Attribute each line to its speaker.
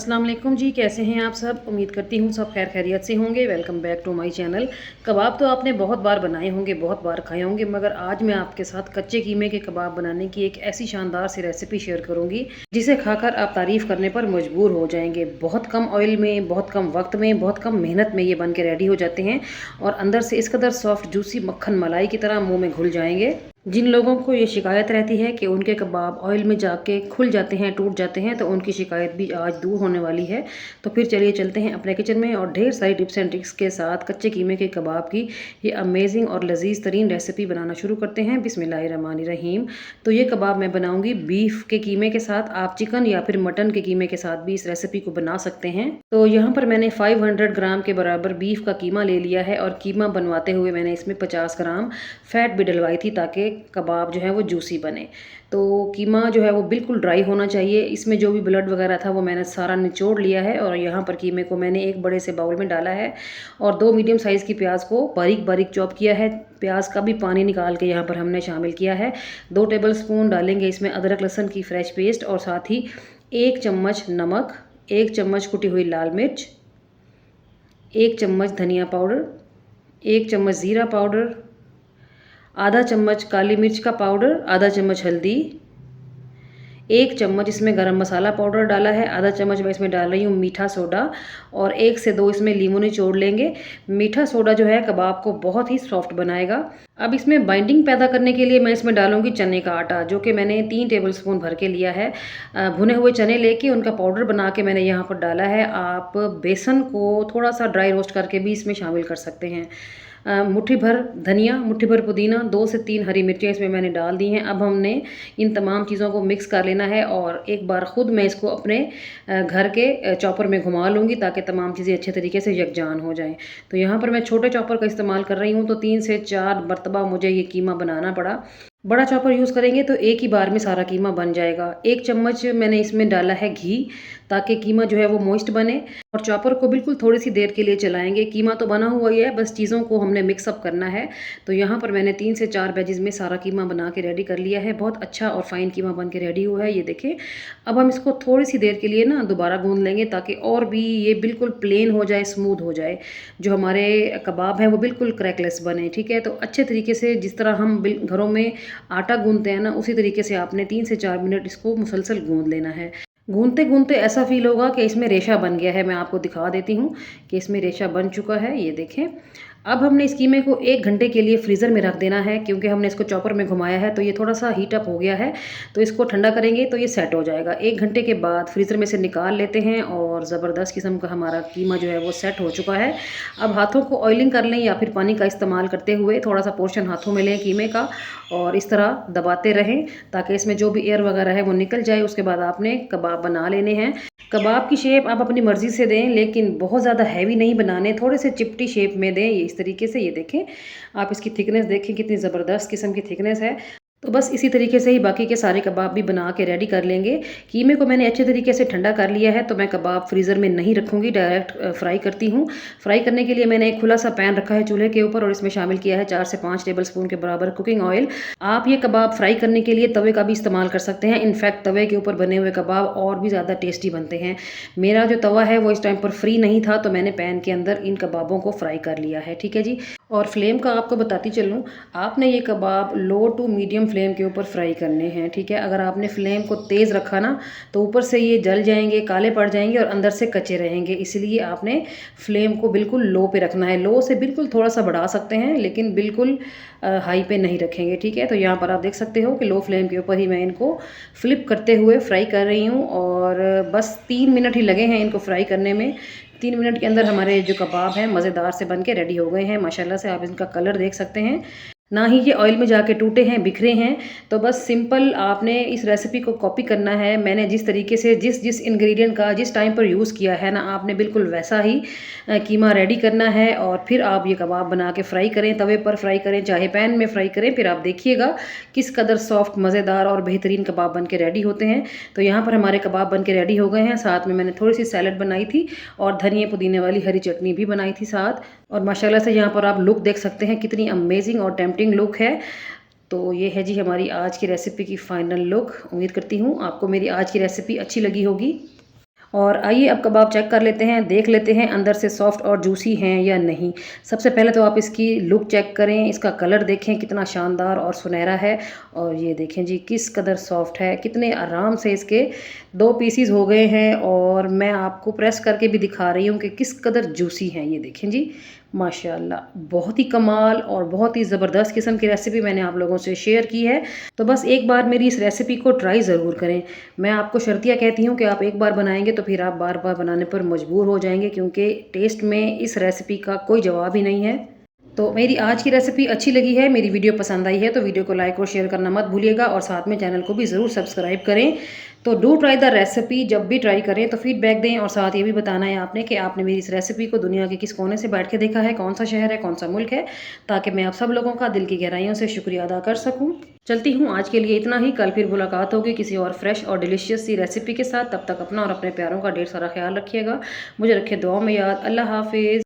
Speaker 1: अस्सलाम वालेकुम जी, कैसे हैं आप सब। उम्मीद करती हूँ सब खैर खैरियत से होंगे। Welcome back to my channel. कबाब तो आपने बहुत बार बनाए होंगे, बहुत बार खाए होंगे, मगर आज मैं आपके साथ कच्चे कीमे के कबाब बनाने की एक ऐसी शानदार सी रेसिपी शेयर करूँगी जिसे खाकर आप तारीफ़ करने पर मजबूर हो जाएंगे। बहुत कम ऑयल में, बहुत कम वक्त में, बहुत कम मेहनत में ये बन के रेडी हो जाते हैं और अंदर से इस कदर सॉफ्ट जूसी मक्खन मलाई की तरह मुँह में घुल जाएंगे। जिन लोगों को ये शिकायत रहती है कि उनके कबाब ऑयल में जाके खुल जाते हैं, टूट जाते हैं, तो उनकी शिकायत भी आज दूर होने वाली है। तो फिर चलिए चलते हैं अपने किचन में और ढेर सारी टिप्स एंड ट्रिक्स के साथ कच्चे कीमे के कबाब की ये अमेजिंग और लजीज तरीन रेसिपी बनाना शुरू करते हैं। बिस्मिल्लाहिर्रहमानिर्रहीम। तो ये कबाब मैं बनाऊंगी बीफ के कीमे के साथ। आप चिकन या फिर मटन के कीमे के साथ भी इस रेसिपी को बना सकते हैं। तो यहाँ पर मैंने 500 ग्राम के बराबर बीफ का कीमा ले लिया है और कीमा बनवाते हुए मैंने इसमें 50 ग्राम फैट भी डलवाई थी ताकि कबाब जो है वो जूसी बने। तो कीमा जो है वो बिल्कुल ड्राई होना चाहिए। इसमें जो भी ब्लड वगैरह था वो मैंने सारा निचोड़ लिया है और यहाँ पर कीमे को मैंने एक बड़े से बाउल में डाला है और 2 मीडियम साइज़ की प्याज को बारीक बारीक चॉप किया है। प्याज का भी पानी निकाल के यहाँ पर हमने शामिल किया है। 2 टेबलस्पून डालेंगे इसमें अदरक लहसुन की फ्रेश पेस्ट और साथ ही 1 चम्मच नमक, 1 चम्मच कुटी हुई लाल मिर्च, 1 चम्मच धनिया पाउडर, 1 चम्मच ज़ीरा पाउडर, आधा चम्मच काली मिर्च का पाउडर, आधा चम्मच हल्दी, 1 चम्मच इसमें गरम मसाला पाउडर डाला है, आधा चम्मच मैं इसमें डाल रही हूँ मीठा सोडा और 1 से 2 इसमें लीमू निचोड़ लेंगे। मीठा सोडा जो है कबाब को बहुत ही सॉफ्ट बनाएगा। अब इसमें बाइंडिंग पैदा करने के लिए मैं इसमें डालूंगी चने का आटा, जो कि मैंने 3 टेबलस्पून भर के लिया है। भुने हुए चने लेके उनका पाउडर बना के मैंने यहाँ पर डाला है। आप बेसन को थोड़ा सा ड्राई रोस्ट करके भी इसमें शामिल कर सकते हैं। मुट्ठी भर धनिया, मुट्ठी भर पुदीना, 2 से 3 हरी मिर्चें इसमें मैंने डाल दी हैं। अब हमने इन तमाम चीज़ों को मिक्स कर लेना है और एक बार ख़ुद मैं इसको अपने घर के चॉपर में घुमा लूँगी ताकि तमाम चीज़ें अच्छे तरीके से यकजान हो जाएँ। तो यहाँ पर मैं छोटे चॉपर का इस्तेमाल कर रही हूँ, तो 3 से 4 मरतबा मुझे ये कीमा बनाना पड़ा। बड़ा चॉपर यूज़ करेंगे तो एक ही बार में सारा कीमा बन जाएगा। 1 चम्मच मैंने इसमें डाला है घी ताकि कीमा जो है वो मॉइस्ट बने और चॉपर को बिल्कुल थोड़ी सी देर के लिए चलाएंगे। कीमा तो बना हुआ ही है, बस चीज़ों को हमने मिक्सअप करना है। तो यहाँ पर मैंने 3 से 4 बैचेज़ में सारा कीमा बना के रेडी कर लिया है। बहुत अच्छा और फाइन कीमा बन के रेडी हुआ है, ये देखें। अब हम इसको थोड़ी सी देर के लिए ना दोबारा गूंद लेंगे ताकि और भी ये बिल्कुल प्लेन हो जाए, स्मूथ हो जाए, जो हमारे कबाब हैं वो बिल्कुल क्रैकलेस बने। ठीक है, तो अच्छे तरीके से जिस तरह हम घरों में आटा गूंदते हैं ना, उसी तरीके से आपने 3 से 4 मिनट इसको मुसलसल गूंद लेना है। गूंदते गूंदते ऐसा फील होगा कि इसमें रेशा बन गया है। मैं आपको दिखा देती हूँ कि इसमें रेशा बन चुका है, ये देखें। अब हमने इस कीमे को 1 घंटे के लिए फ्रीज़र में रख देना है क्योंकि हमने इसको चॉपर में घुमाया है तो ये थोड़ा सा हीट अप हो गया है। तो इसको ठंडा करेंगे तो ये सेट हो जाएगा। 1 घंटे के बाद फ्रीज़र में से निकाल लेते हैं और ज़बरदस्त किस्म का हमारा कीमा जो है वो सेट हो चुका है। अब हाथों को ऑयलिंग कर लें या फिर पानी का इस्तेमाल करते हुए थोड़ा सा पोर्शन हाथों में लें कीमे का और इस तरह दबाते रहें ताकि इसमें जो भी एयर वगैरह है वो निकल जाए। उसके बाद आपने कबाब बना लेने हैं। कबाब की शेप आप अपनी मर्ज़ी से दें, लेकिन बहुत ज़्यादा हैवी नहीं बनाने, थोड़े से चिपटी शेप में दें। ये इस तरीके से, ये देखें आप इसकी थिकनेस देखें कितनी ज़बरदस्त किस्म की थिकनेस है। तो बस इसी तरीके से ही बाकी के सारे कबाब भी बना के रेडी कर लेंगे। कीमे को मैंने अच्छे तरीके से ठंडा कर लिया है तो मैं कबाब फ्रीज़र में नहीं रखूँगी, डायरेक्ट फ्राई करती हूँ। फ्राई करने के लिए मैंने एक खुला सा पैन रखा है चूल्हे के ऊपर और इसमें शामिल किया है 4 से 5 टेबलस्पून के बराबर कुकिंग ऑयल। आप ये कबाब फ्राई करने के लिए तवे का भी इस्तेमाल कर सकते हैं। इनफैक्ट तवे के ऊपर बने हुए कबाब और भी ज़्यादा टेस्टी बनते हैं। मेरा जो तवा है वो इस टाइम पर फ्री नहीं था तो मैंने पैन के अंदर इन कबाबों को फ्राई कर लिया है। ठीक है जी। और फ्लेम का आपको बताती चलूँ, आपने ये कबाब लो टू मीडियम फ्लेम के ऊपर फ्राई करने हैं। ठीक है, अगर आपने फ्लेम को तेज़ रखा ना तो ऊपर से ये जल जाएंगे, काले पड़ जाएंगे और अंदर से कच्चे रहेंगे। इसलिए आपने फ्लेम को बिल्कुल लो पे रखना है। लो से बिल्कुल थोड़ा सा बढ़ा सकते हैं लेकिन बिल्कुल हाई पे नहीं रखेंगे। ठीक है, तो यहाँ पर आप देख सकते हो कि लो फ्लेम के ऊपर ही मैं इनको फ्लिप करते हुए फ्राई कर रही हूँ और बस 3 मिनट ही लगे हैं इनको फ्राई करने में। 3 मिनट के अंदर हमारे जो कबाब हैं मज़ेदार से बन के रेडी हो गए हैं। माशाल्लाह से आप इनका कलर देख सकते हैं, ना ही ये ऑयल में जाके टूटे हैं, बिखरे हैं। तो बस सिंपल आपने इस रेसिपी को कॉपी करना है। मैंने जिस तरीके से जिस जिस इंग्रेडिएंट का जिस टाइम पर यूज़ किया है ना, आपने बिल्कुल वैसा ही कीमा रेडी करना है और फिर आप ये कबाब बना के फ्राई करें, तवे पर फ्राई करें चाहे पैन में फ्राई करें। फिर आप देखिएगा किस कदर सॉफ्ट, मज़ेदार और बेहतरीन कबाब बन के रेडी होते हैं। तो यहाँ पर हमारे कबाब बन के रेडी हो गए हैं। साथ में मैंने थोड़ी सी सैलड बनाई थी और धनिया पुदीने वाली हरी चटनी भी बनाई थी साथ। और माशाल्लाह से यहाँ पर आप लुक देख सकते हैं कितनी अमेजिंग और टेम्पटिंग लुक है। तो ये है जी हमारी आज की रेसिपी की फाइनल लुक। उम्मीद करती हूँ आपको मेरी आज की रेसिपी अच्छी लगी होगी और आइए अब कबाब चेक कर लेते हैं, देख लेते हैं अंदर से सॉफ्ट और जूसी हैं या नहीं। सबसे पहले तो आप इसकी लुक चेक करें, इसका कलर देखें कितना शानदार और सुनहरा है। और ये देखें जी किस कदर सॉफ्ट है, कितने आराम से इसके 2 पीसीज हो गए हैं। और मैं आपको प्रेस करके भी दिखा रही हूँ कि किस कदर जूसी हैं। ये देखें जी माशाल्लाह, बहुत ही कमाल और बहुत ही ज़बरदस्त किस्म की रेसिपी मैंने आप लोगों से शेयर की है। तो बस एक बार मेरी इस रेसिपी को ट्राई ज़रूर करें। मैं आपको शर्तिया कहती हूँ कि आप एक बार बनाएंगे तो फिर आप बार बार बनाने पर मजबूर हो जाएंगे, क्योंकि टेस्ट में इस रेसिपी का कोई जवाब ही नहीं है। तो मेरी आज की रेसिपी अच्छी लगी है, मेरी वीडियो पसंद आई है तो वीडियो को लाइक और शेयर करना मत भूलिएगा, और साथ में चैनल को भी ज़रूर सब्सक्राइब करें। तो डू ट्राई द रेसिपी, जब भी ट्राई करें तो फीडबैक दें, और साथ ये भी बताना है आपने कि आपने मेरी इस रेसिपी को दुनिया के किस कोने से बैठ के देखा है, कौन सा शहर है, कौन सा मुल्क है, ताकि मैं आप सब लोगों का दिल की गहराइयों से शुक्रिया अदा कर सकूँ। चलती हूँ, आज के लिए इतना ही। कल फिर मुलाकात होगी किसी और फ्रेश और डिलीशियस सी रेसिपी के साथ। तब तक अपना और अपने प्यारों का ढेर सारा ख्याल रखिएगा। मुझे रखे दुआओं में याद। अल्लाह हाफिज़।